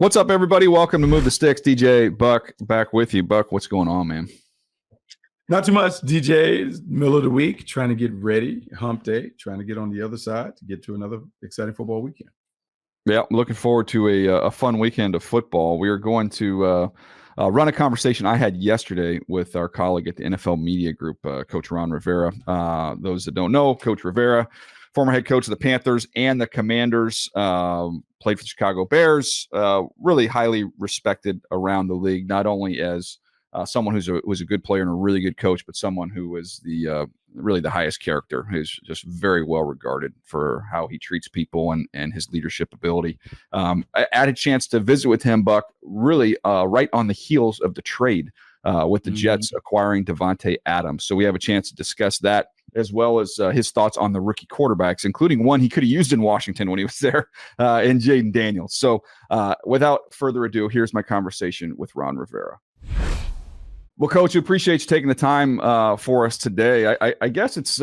What's up, everybody? Welcome to Move the Sticks. DJ Buck back with you. Buck, what's going on, man? Not too much, DJ. It's middle of the week, trying to get ready, hump day, trying to get on the other side to get to another exciting football weekend. Yeah, looking forward to a fun weekend of football. We are going to run a conversation I had yesterday with our colleague at the NFL Media Group, Coach Ron Rivera. Those that don't know, Coach Rivera, former head coach of the Panthers and the Commanders, played for the Chicago Bears, really highly respected around the league, not only as someone who's a good player and a really good coach, but someone who was really the highest character, who's just very well regarded for how he treats people and his leadership ability. I had a chance to visit with him, Buck, really right on the heels of the trade with the Jets acquiring Davante Adams. So we have a chance to discuss that, as well as his thoughts on the rookie quarterbacks, including one he could have used in Washington when he was there, in Jaden Daniels. So without further ado, here's my conversation with Ron Rivera. Well, Coach, we appreciate you taking the time for us today. I guess it's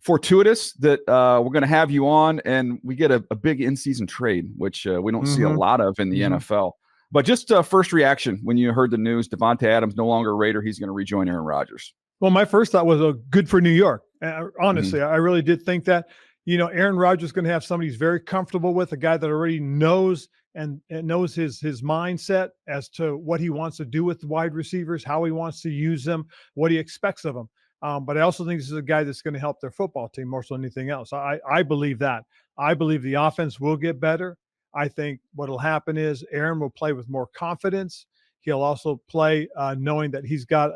fortuitous that we're going to have you on and we get a big in-season trade, which we don't see a lot of in the NFL. But just first reaction when you heard the news, Davante Adams no longer a Raider, he's going to rejoin Aaron Rodgers. Well, my first thought was good for New York. Honestly, I really did think that. Aaron Rodgers is going to have somebody he's very comfortable with, a guy that already knows and knows his mindset as to what he wants to do with wide receivers, how he wants to use them, what he expects of them. But I also think this is a guy that's going to help their football team more so than anything else. I believe that. I believe the offense will get better. I think what will happen is Aaron will play with more confidence. He'll also play knowing that he's got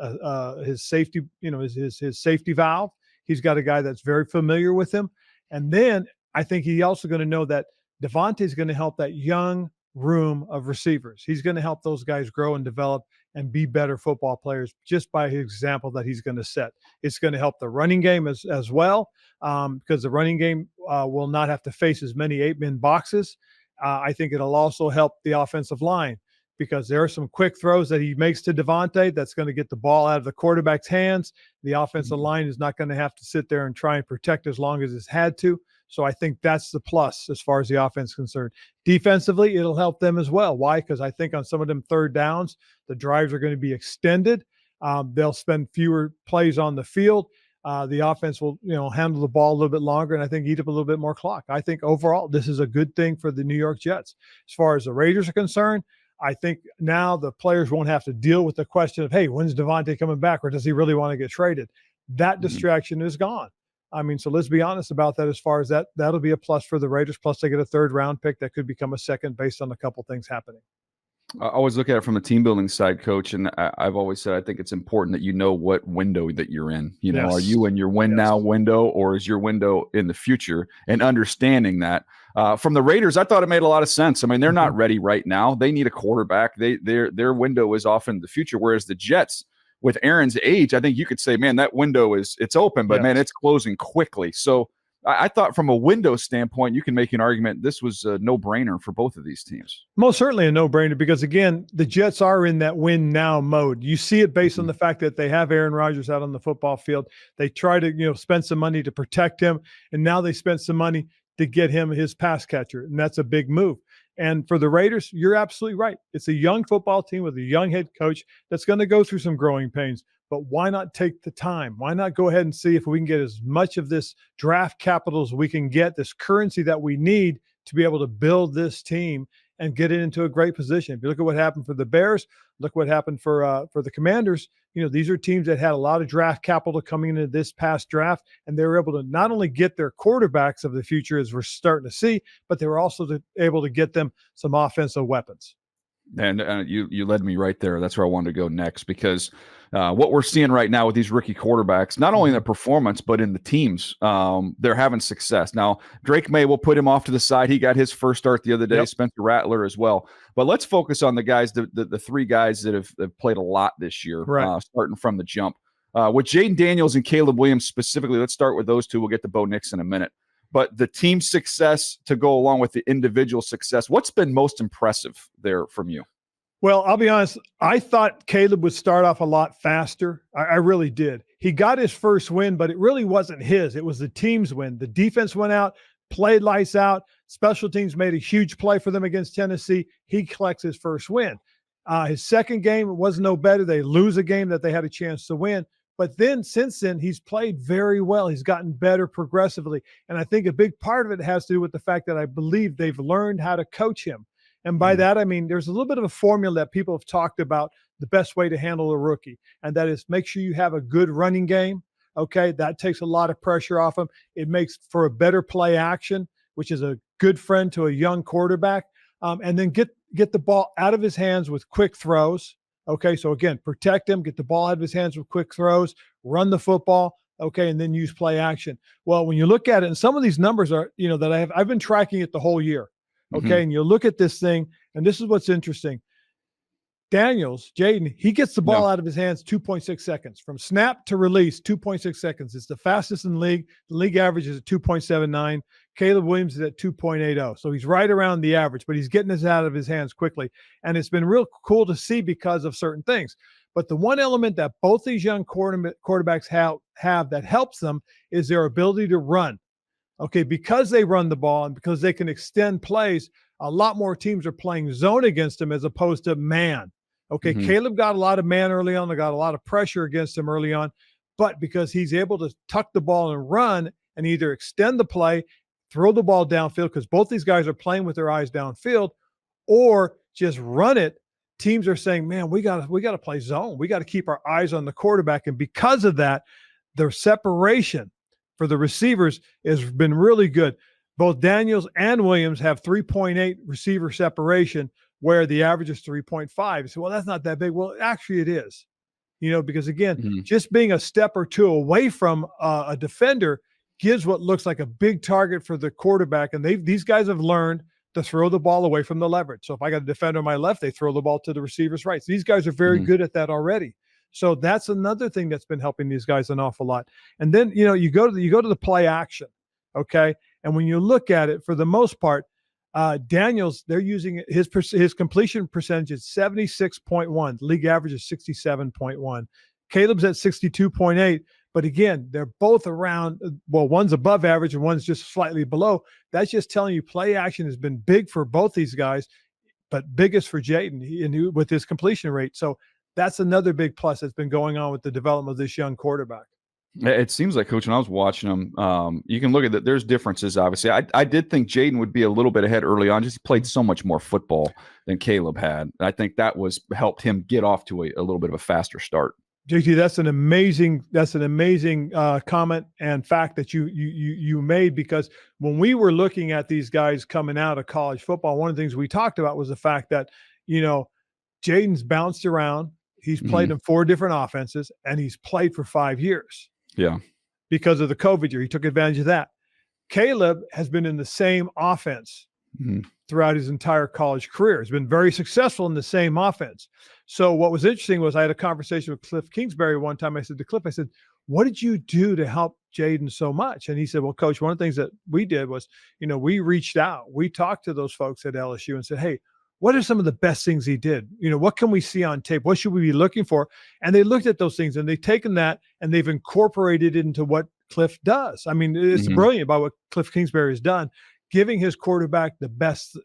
his safety, his safety valve. He's got a guy that's very familiar with him. And then I think he's also going to know that Davante is going to help that young room of receivers. He's going to help those guys grow and develop and be better football players just by his example that he's going to set. It's going to help the running game as well, because the running game will not have to face as many 8-man boxes. I think it'll also help the offensive line, because there are some quick throws that he makes to Davante that's going to get the ball out of the quarterback's hands. The offensive line is not going to have to sit there and try and protect as long as it's had to. So I think that's the plus as far as the offense is concerned. Defensively, it'll help them as well. Why? Because I think on some of them third downs, the drives are going to be extended. They'll spend fewer plays on the field. The offense will, handle the ball a little bit longer and I think eat up a little bit more clock. I think overall, this is a good thing for the New York Jets. As far as the Raiders are concerned, I think now the players won't have to deal with the question of, hey, when's Davante coming back, or does he really want to get traded? That distraction is gone. I mean, so let's be honest about that. As far as that, that'll be a plus for the Raiders. Plus they get a third round pick that could become a second based on a couple things happening. I always look at it from a team building side, Coach, and I've always said I think it's important that you know what window that you're in. Are you in your win now window, or is your window in the future? And understanding that from the Raiders, I thought it made a lot of sense. I mean, they're not ready right now. They need a quarterback. Their window is often the future, whereas the Jets, with Aaron's age, I think you could say, man, that window it's open, but man, it's closing quickly. So I thought from a window standpoint, you can make an argument this was a no-brainer for both of these teams. Most certainly a no-brainer, because, again, the Jets are in that win-now mode. You see it based on the fact that they have Aaron Rodgers out on the football field. They try to spend some money to protect him, and now they spent some money to get him his pass catcher, and that's a big move. And for the Raiders, you're absolutely right. It's a young football team with a young head coach that's going to go through some growing pains. But why not take the time? Why not go ahead and see if we can get as much of this draft capital as we can get, this currency that we need to be able to build this team and get it into a great position? If you look at what happened for the Bears, look what happened for the Commanders. These are teams that had a lot of draft capital coming into this past draft, and they were able to not only get their quarterbacks of the future, as we're starting to see, but they were also able to get them some offensive weapons. And you led me right there. That's where I wanted to go next, because what we're seeing right now with these rookie quarterbacks, not only in the performance, but in the teams, they're having success. Now, Drake May will put him off to the side. He got his first start the other day, Spencer Rattler as well. But let's focus on the guys, the three guys that have played a lot this year, starting from the jump. With Jaden Daniels and Caleb Williams specifically, let's start with those two. We'll get to Bo Nix in a minute. But the team success to go along with the individual success, what's been most impressive there from you? Well, I'll be honest. I thought Caleb would start off a lot faster. I really did. He got his first win, but it really wasn't his. It was the team's win. The defense went out, played lights out. Special teams made a huge play for them against Tennessee. He collects his first win. His second game, it was no better. They lose a game that they had a chance to win. But then since then, he's played very well. He's gotten better progressively. And I think a big part of it has to do with the fact that I believe they've learned how to coach him. And by that, I mean, there's a little bit of a formula that people have talked about, the best way to handle a rookie. And that is make sure you have a good running game. Okay. That takes a lot of pressure off him. It makes for a better play action, which is a good friend to a young quarterback. And then get the ball out of his hands with quick throws. Okay, so again, protect him, get the ball out of his hands with quick throws, run the football, okay, and then use play action. Well, when you look at it, and some of these numbers are, that I've been tracking it the whole year, okay, and you look at this thing, and this is what's interesting. Jaden, he gets the ball out of his hands 2.6 seconds. From snap to release, 2.6 seconds. It's the fastest in the league. The league average is at 2.79. Caleb Williams is at 2.80. So he's right around the average, but he's getting this out of his hands quickly. And it's been real cool to see because of certain things. But the one element that both these young quarterbacks have that helps them is their ability to run. Okay, because they run the ball and because they can extend plays, a lot more teams are playing zone against them as opposed to man. Okay, Caleb got a lot of man early on. They got a lot of pressure against him early on. But because he's able to tuck the ball and run and either extend the play, throw the ball downfield, because both these guys are playing with their eyes downfield, or just run it, teams are saying, man, we got to play zone. We got to keep our eyes on the quarterback. And because of that, their separation for the receivers has been really good. Both Daniels and Williams have 3.8 receiver separation, where the average is 3.5. You say, well, that's not that big. Well, actually it is, because again, just being a step or two away from a defender gives what looks like a big target for the quarterback. And these guys have learned to throw the ball away from the leverage. So if I got a defender on my left, they throw the ball to the receiver's right. So these guys are very good at that already. So that's another thing that's been helping these guys an awful lot. And then, you go to the play action. Okay. And when you look at it, for the most part, Daniels, they're using his completion percentage is 76.1. The league average is 67.1. Caleb's at 62.8. But again, they're both around, well, one's above average and one's just slightly below. That's just telling you play action has been big for both these guys, but biggest for Jaden with his completion rate. So that's another big plus that's been going on with the development of this young quarterback. It seems like, Coach, when I was watching him, you can look at that. There's differences, obviously. I did think Jaden would be a little bit ahead early on. Just he played so much more football than Caleb had. I think that helped him get off to a little bit of a faster start. JT, that's an amazing comment and fact that you made, because when we were looking at these guys coming out of college football, one of the things we talked about was the fact that, Jaden's bounced around. He's played in 4 different offenses, and he's played for 5 years. Yeah. Because of the COVID year, he took advantage of that. Caleb has been in the same offense throughout his entire college career. He's been very successful in the same offense. So what was interesting was I had a conversation with Cliff Kingsbury one time. I said to Cliff, what did you do to help Jaden so much? And he said, well, Coach, one of the things that we did was, we reached out. We talked to those folks at LSU and said, hey, what are some of the best things he did? What can we see on tape? What should we be looking for? And they looked at those things, and they've taken that and they've incorporated it into what Cliff does. I mean, it's brilliant about what Cliff Kingsbury has done, giving his quarterback the best,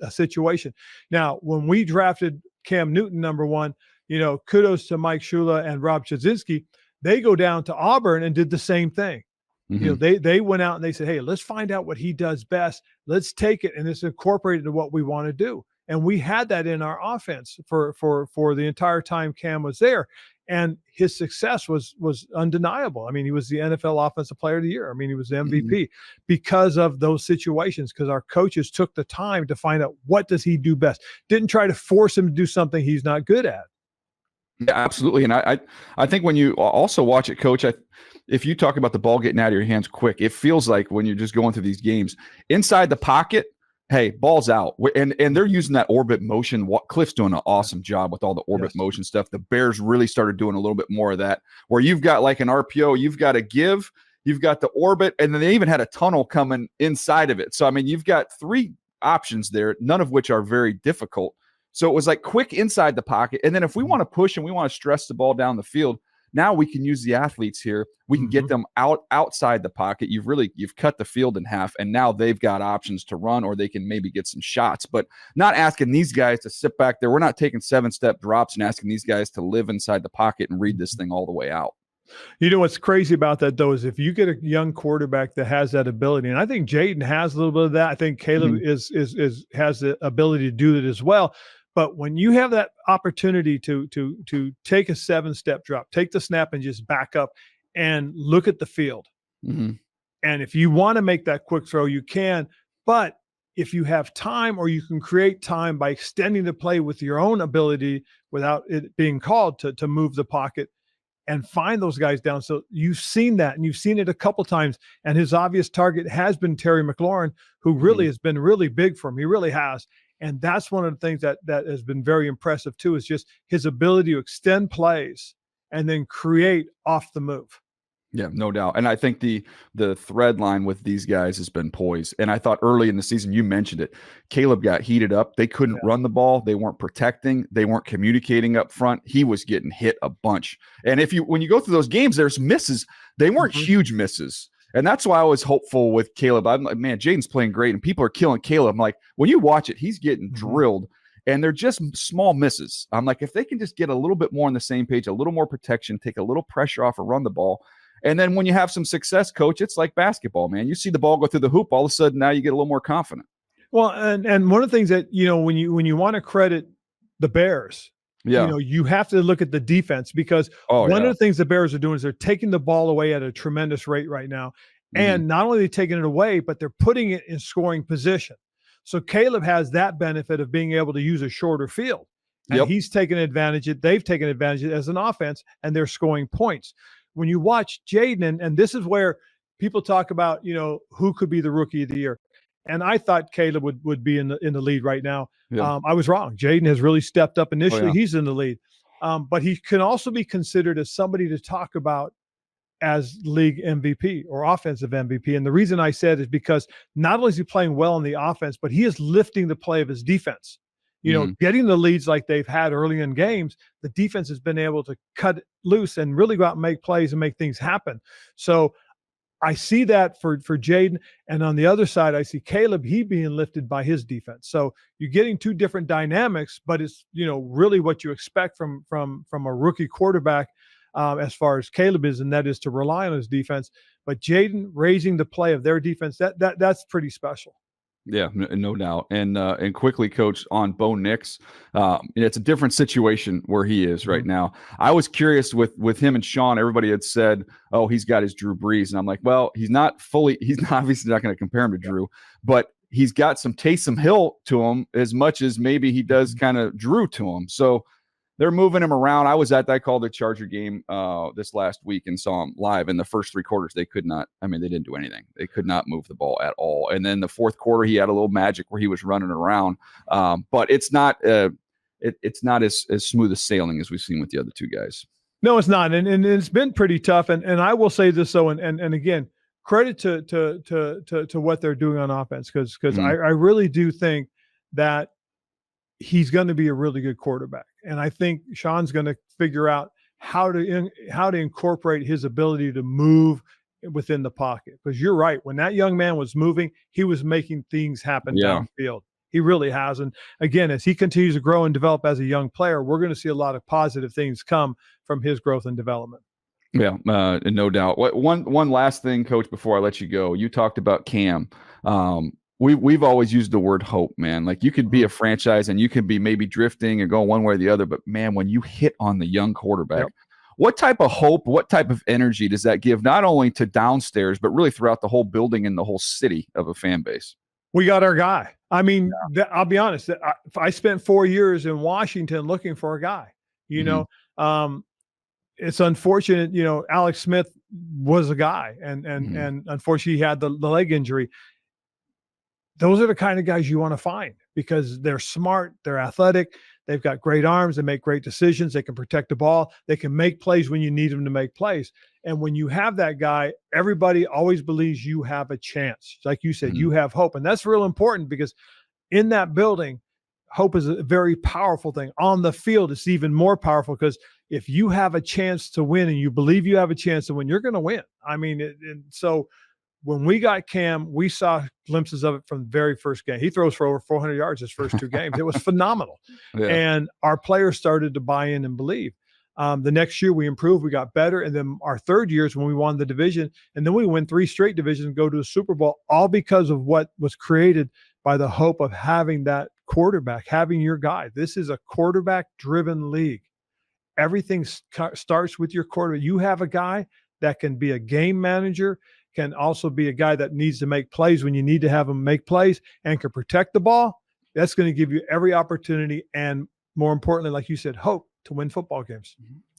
situation. Now, when we drafted Cam Newton, number 1, kudos to Mike Shula and Rob Chudzinski. They go down to Auburn and did the same thing. They went out and they said, hey, let's find out what he does best. Let's take it and let's incorporate it into what we want to do. And we had that in our offense for the entire time Cam was there. And his success was undeniable. I mean, he was the NFL Offensive Player of the Year. I mean, he was the MVP because of those situations, because our coaches took the time to find out what does he do best. Didn't try to force him to do something he's not good at. Yeah, absolutely. And I think when you also watch it, Coach, if you talk about the ball getting out of your hands quick, it feels like when you're just going through these games, inside the pocket, hey, ball's out. And they're using that orbit motion. Cliff's doing an awesome job with all the orbit motion stuff. The Bears really started doing a little bit more of that, where you've got like an RPO, you've got to give, you've got the orbit, and then they even had a tunnel coming inside of it. So, I mean, you've got 3 options there, none of which are very difficult. So it was like quick inside the pocket. And then if we want to push and we want to stress the ball down the field, Now we can use the athletes here. We can get them outside the pocket. You've cut the field in half, and now they've got options to run, or they can maybe get some shots, but not asking these guys to sit back there. We're not taking 7-step drops and asking these guys to live inside the pocket and read this thing all the way out. You know what's crazy about that, though, is if you get a young quarterback that has that ability, and I think Jaden has a little bit of that. I think Caleb has the ability to do it as well. But when you have that opportunity to take a 7-step drop, take the snap and just back up and look at the field. And if you want to make that quick throw, you can. But if you have time, or you can create time by extending the play with your own ability without it being called to move the pocket, and find those guys down. So you've seen that, and you've seen it a couple times. And his obvious target has been Terry McLaurin, who really has been really big for him. He really has. And that's one of the things that has been very impressive too, is just his ability to extend plays and then create off the move. Yeah, no doubt. And I think the thread line with these guys has been poised. And I thought early in the season, you mentioned it, Caleb got heated up. They couldn't run the ball. They weren't protecting. They weren't communicating up front. He was getting hit a bunch. And when you go through those games, there's misses. They weren't huge misses. And that's why I was hopeful with Caleb. I'm like, man, Jaden's playing great, and people are killing Caleb. I'm like, when you watch it, he's getting drilled, and they're just small misses. I'm like, if they can just get a little bit more on the same page, a little more protection, take a little pressure off or run the ball. And then when you have some success, coach, it's like basketball, man. You see the ball go through the hoop, all of a sudden now you get a little more confident. Well, and one of the things that, when you want to credit the Bears, you have to look at the defense, because one of the things the Bears are doing is they're taking the ball away at a tremendous rate right now. And not only are they taking it away, but they're putting it in scoring position. So Caleb has that benefit of being able to use a shorter field. And he's taken advantage of it. They've taken advantage of it as an offense, and they're scoring points. When you watch Jaden, and this is where people talk about, who could be the rookie of the year. And I thought Caleb would be in the lead right now. I was wrong. Jaden has really stepped up initially. He's in the lead. But he can also be considered as somebody to talk about as league MVP or offensive MVP. And the reason I said is because not only is he playing well on the offense, but he is lifting the play of his defense. Getting the leads like they've had early in games, the defense has been able to cut loose and really go out and make plays and make things happen. So I see that for Jaden. And on the other side, I see Caleb, he being lifted by his defense. So you're getting two different dynamics, but it's, really what you expect from a rookie quarterback as far as Caleb is, and that is to rely on his defense. But Jaden raising the play of their defense, that's pretty special. Yeah, no doubt. And quickly, coach, on Bo Nix, it's a different situation where he is right now. I was curious with him and Sean. Everybody had said, oh, he's got his Drew Brees. And I'm like, well, he's obviously not going to compare him to Drew, but he's got some Taysom Hill to him as much as maybe he does kind of Drew to him. So they're moving him around. I was at that call the Charger game this last week and saw him live. In the first 3 quarters, they could not. I mean, they didn't do anything. They could not move the ball at all. And then the fourth quarter, he had a little magic where he was running around. But it's not it's not as smooth as sailing as we've seen with the other two guys. No, it's not. And it's been pretty tough. And I will say this though, and again, credit to what they're doing on offense, because I really do think that he's going to be a really good quarterback. And I think Sean's going to figure out how to incorporate his ability to move within the pocket. Because you're right. When that young man was moving, he was making things happen downfield. He really has. And again, as he continues to grow and develop as a young player, we're going to see a lot of positive things come from his growth and development. Yeah, no doubt. One last thing, Coach, before I let you go, you talked about Cam. We've always used the word hope, man. Like, you could be a franchise and you could be maybe drifting and going one way or the other, but man, when you hit on the young quarterback, what type of hope, what type of energy does that give, not only to downstairs, but really throughout the whole building and the whole city of a fan base? We got our guy. I mean, I'll be honest. I spent 4 years in Washington looking for a guy. It's unfortunate. Alex Smith was a guy, and unfortunately, he had the leg injury. Those are the kind of guys you want to find, because they're smart, they're athletic, they've got great arms, they make great decisions, they can protect the ball, they can make plays when you need them to make plays. And when you have that guy, everybody always believes you have a chance. Like you said, you have hope. And that's real important, because in that building, hope is a very powerful thing. On the field, it's even more powerful because if you have a chance to win and you believe you have a chance to win, you're going to win. I mean, and so when we got Cam, we saw glimpses of it from the very first game. He throws for over 400 yards his first 2 games. It was phenomenal. Yeah. And our players started to buy in and believe. The next year we improved, we got better. And then our third year is when we won the division. And then we win 3 straight divisions and go to the Super Bowl, all because of what was created by the hope of having that quarterback, having your guy. This is a quarterback-driven league. Everything starts with your quarterback. You have a guy that can be a game manager, can also be a guy that needs to make plays when you need to have him make plays, and can protect the ball. That's going to give you every opportunity and, more importantly, like you said, hope to win football games.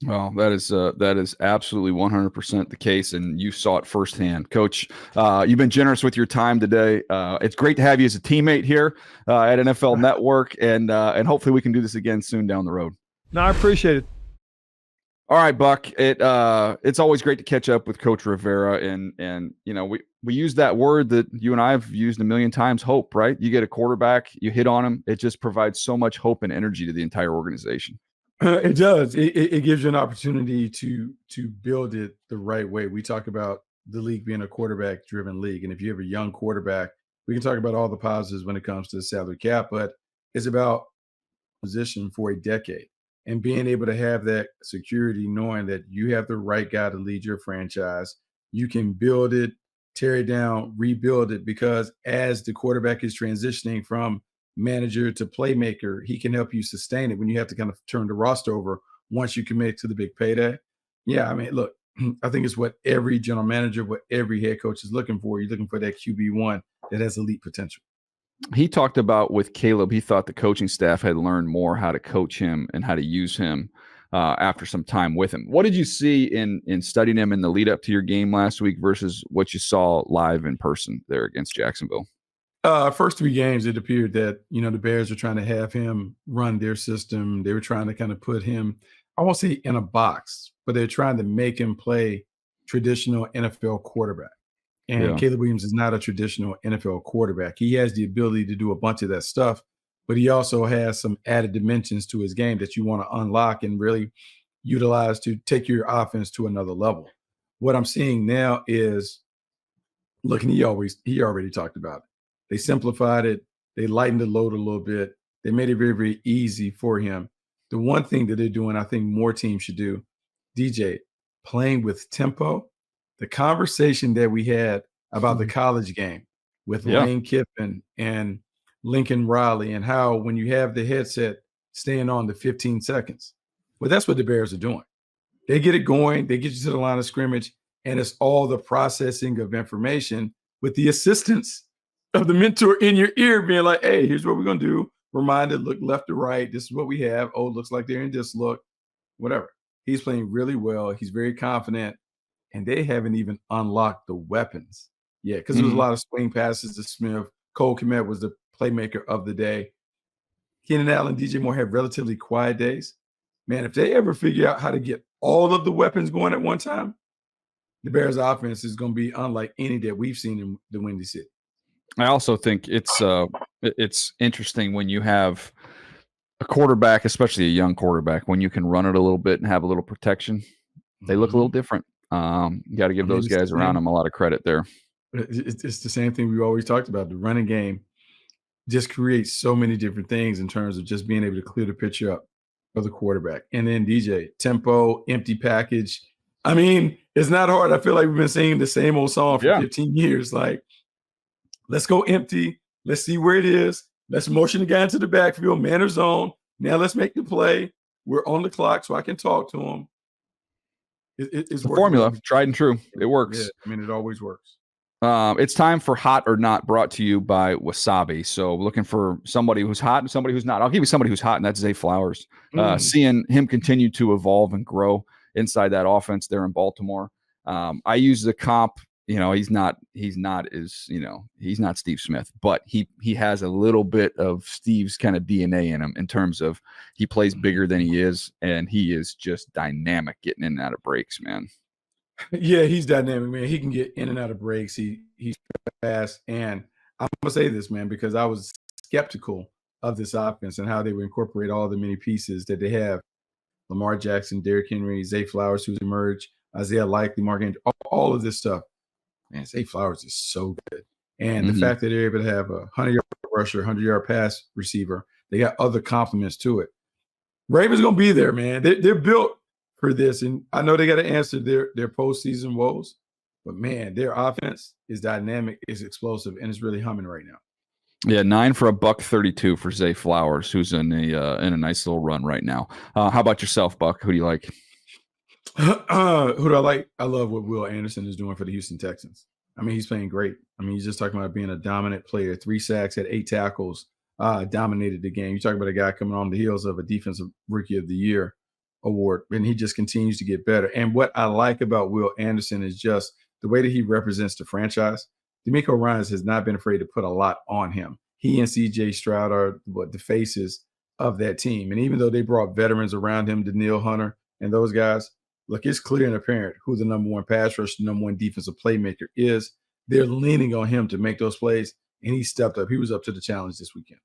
Well, that is absolutely 100% the case, and you saw it firsthand. Coach, you've been generous with your time today. It's great to have you as a teammate here at NFL Network, and hopefully we can do this again soon down the road. No, I appreciate it. All right, Buck. It's always great to catch up with Coach Rivera, and you know we use that word that you and I have used a million times, hope. Right? You get a quarterback, you hit on him, it just provides so much hope and energy to the entire organization. It does. It gives you an opportunity to build it the right way. We talk about the league being a quarterback-driven league, and if you have a young quarterback, we can talk about all the positives when it comes to the salary cap, but it's about position for a decade. And being able to have that security, knowing that you have the right guy to lead your franchise, you can build it, tear it down, rebuild it, because as the quarterback is transitioning from manager to playmaker, he can help you sustain it when you have to kind of turn the roster over once you commit to the big payday. Yeah, I mean, look, I think it's what every general manager, what every head coach is looking for. You're looking for that QB1 that has elite potential. He talked about with Caleb, he thought the coaching staff had learned more how to coach him and how to use him after some time with him. What did you see in studying him in the lead up to your game last week versus what you saw live in person there against Jacksonville? First 3 games, it appeared that, the Bears were trying to have him run their system. They were trying to kind of put him, I won't say in a box, but they're trying to make him play traditional NFL quarterback. And Caleb Williams is not a traditional NFL quarterback. He has the ability to do a bunch of that stuff, but he also has some added dimensions to his game that you want to unlock and really utilize to take your offense to another level. What I'm seeing now is, look, and he already talked about it. They simplified it. They lightened the load a little bit. They made it very, very easy for him. The one thing that they're doing, I think more teams should do, DJ, playing with tempo. The conversation that we had about the college game with Lane Kiffin and Lincoln Riley, and how when you have the headset staying on the 15 seconds, well, that's what the Bears are doing. They get it going. They get you to the line of scrimmage, and it's all the processing of information with the assistance of the mentor in your ear being like, hey, here's what we're going to do. Reminded, look left to right. This is what we have. Oh, looks like they're in this look, whatever. He's playing really well. He's very confident. And they haven't even unlocked the weapons yet, because there was a lot of swing passes to Smith. Cole Kmet was the playmaker of the day. Keenan Allen, DJ Moore have relatively quiet days. Man, if they ever figure out how to get all of the weapons going at one time, the Bears' offense is going to be unlike any that we've seen in the Windy City. I also think it's interesting when you have a quarterback, especially a young quarterback, when you can run it a little bit and have a little protection. They look a little different. You got to give those guys around them a lot of credit there. It's the same thing we always talked about. The running game just creates so many different things in terms of just being able to clear the picture up for the quarterback. And then DJ, tempo, empty package. I mean, it's not hard. I feel like we've been singing the same old song for 15 years. Like, let's go empty. Let's see where it is. Let's motion the guy into the backfield, man or zone. Now let's make the play. We're on the clock so I can talk to him. It's the formula, tried and true. It works. Yeah, I mean, it always works. It's time for Hot or Not, brought to you by Wasabi. So looking for somebody who's hot and somebody who's not. I'll give you somebody who's hot, and that's Zay Flowers. Seeing him continue to evolve and grow inside that offense there in Baltimore. I use the comp. He's not Steve Smith, but he has a little bit of Steve's kind of DNA in him in terms of he plays bigger than he is, and he is just dynamic getting in and out of breaks, man. Yeah, he's dynamic, man. He can get in and out of breaks. He's fast, and I'm gonna say this, man, because I was skeptical of this offense and how they would incorporate all the many pieces that they have. Lamar Jackson, Derrick Henry, Zay Flowers, who's emerged, Isaiah Likely, Mark Andrews, all of this stuff. Man, Zay Flowers is so good. And the fact that they're able to have a 100-yard rusher, 100-yard pass receiver, they got other complements to it. Ravens going to be there, man. They're built for this. And I know they got to answer their postseason woes. But, man, their offense is dynamic, is explosive, and it's really humming right now. Yeah, 9 for $132 for Zay Flowers, who's in a nice little run right now. How about yourself, Buck? Who do you like? Who do I like? I love what Will Anderson is doing for the Houston Texans. I mean, he's playing great. I mean, he's just talking about being a dominant player. 3 sacks, had 8 tackles, dominated the game. You talk about a guy coming on the heels of a Defensive Rookie of the Year award, and he just continues to get better. And what I like about Will Anderson is just the way that he represents the franchise. D'Amico Ryans has not been afraid to put a lot on him. He and C.J. Stroud are the faces of that team. And even though they brought veterans around him, Daniil Hunter and those guys, look, it's clear and apparent who the number 1 pass rusher, number 1 defensive playmaker is. They're leaning on him to make those plays, and he stepped up. He was up to the challenge this weekend.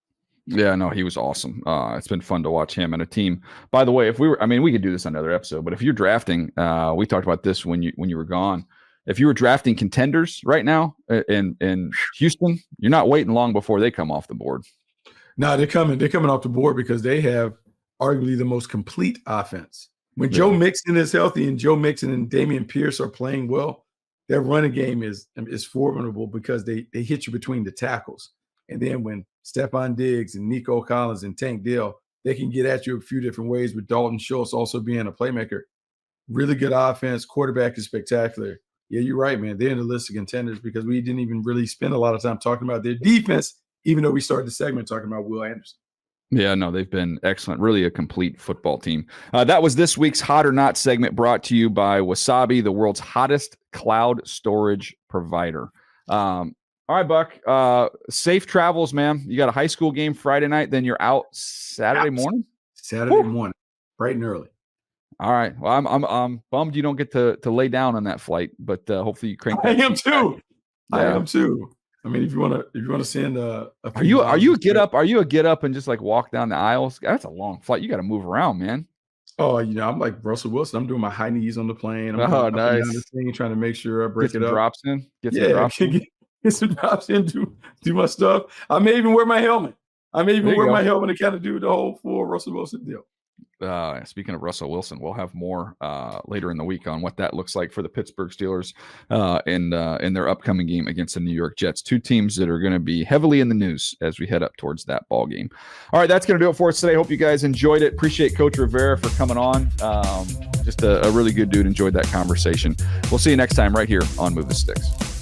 Yeah, no, he was awesome. It's been fun to watch him and a team. By the way, we could do this on another episode, but if you're drafting, we talked about this when you were gone. If you were drafting contenders right now in Houston, you're not waiting long before they come off the board. No, they're coming off the board because they have arguably the most complete offense. When Joe Mixon is healthy and Joe Mixon and Dameon Pierce are playing well, their running game is formidable because they hit you between the tackles. And then when Stephon Diggs and Nico Collins and Tank Dell, they can get at you a few different ways with Dalton Schultz also being a playmaker. Really good offense. Quarterback is spectacular. Yeah, you're right, man. They're in the list of contenders because we didn't even really spend a lot of time talking about their defense, even though we started the segment talking about Will Anderson. Yeah, no, they've been excellent. Really a complete football team. That was this week's Hot or Not segment brought to you by Wasabi, the world's hottest cloud storage provider. All right, Buck. Safe travels, man. You got a high school game Friday night, then you're out Saturday morning? Saturday morning, bright and early. All right. Well, I'm bummed you don't get to lay down on that flight, but hopefully you crank. I am too. Yeah. I am too. I mean, if you want to send are you a get up? Are you a get up and just like walk down the aisles? That's a long flight. You got to move around, man. Oh, I'm like Russell Wilson. I'm doing my high knees on the plane. I'm nice. Down the thing, trying to make sure I break it up. Drops in. Get some drops in. Do my stuff. I may even wear my helmet. To kind of do the whole full Russell Wilson deal. Speaking of Russell Wilson, we'll have more later in the week on what that looks like for the Pittsburgh Steelers in their upcoming game against the New York Jets. 2 teams that are going to be heavily in the news as we head up towards that ball game. All right, that's going to do it for us today. Hope you guys enjoyed it. Appreciate Coach Rivera for coming on. Just a really good dude. Enjoyed that conversation. We'll see you next time right here on Move the Sticks.